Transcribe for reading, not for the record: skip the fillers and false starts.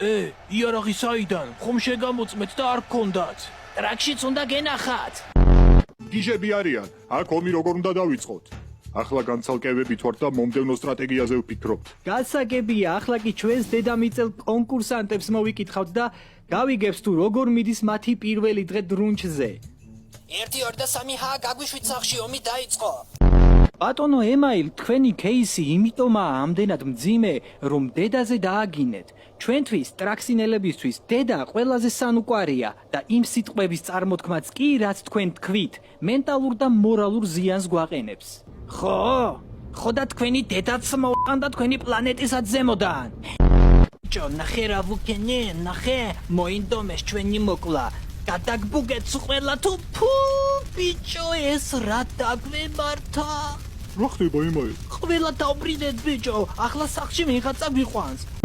იარაღი საიდან? ხომ შეგამოწმეთ და არ გქონდათ. ტრაქშიც უნდა გენახათ. გიჟები არიან, აქ ომი როგორ უნდა დავიწყოთ? ახლა განცალკევებით ვართ და მომდევნო სტრატეგიაზე ვფიქრობთ. გასაგებია, ახლა კი ჩვენს დედამიწელ კონკურსანტებს მოვიკითხავთ და გავიგებთ თუ როგორ მიდის მათი პირველი დღე დრუნჩზე. 1 2 და 3 ჰა გაგვიშვით სახში ომი დაიწყო. ბატონო ემაილ, თქვენი кейსი იმიტომაა ამდენად მძიმე, რომ დედაზე დააგინეთ. ჩვენთვის, ტრაქსინელებისთვის, დედა ყველაზე სანუკვარია და იმ სიტყვების წარმოთქმაც კი, რაც თქვენ თქვით, მენტალურ და მორალურ ზიანს გვაყენებს. ხო და თქვენი დედაც მოვყანდა თქვენი პლანეტისაც ზემოდან. ბიჭო, ნახე რა ვუქენე, ნახე, მოინდომეს ჩვენი მოკლა. გადაგბუგეთს ყველა თუ ფუ, ბიჭო, ეს რა დაგვემართა? რა ხდება ემაილ? ყველა დავბრინეთ ბიჭო, ახლა სახში ვიღაცა გვიყვანს.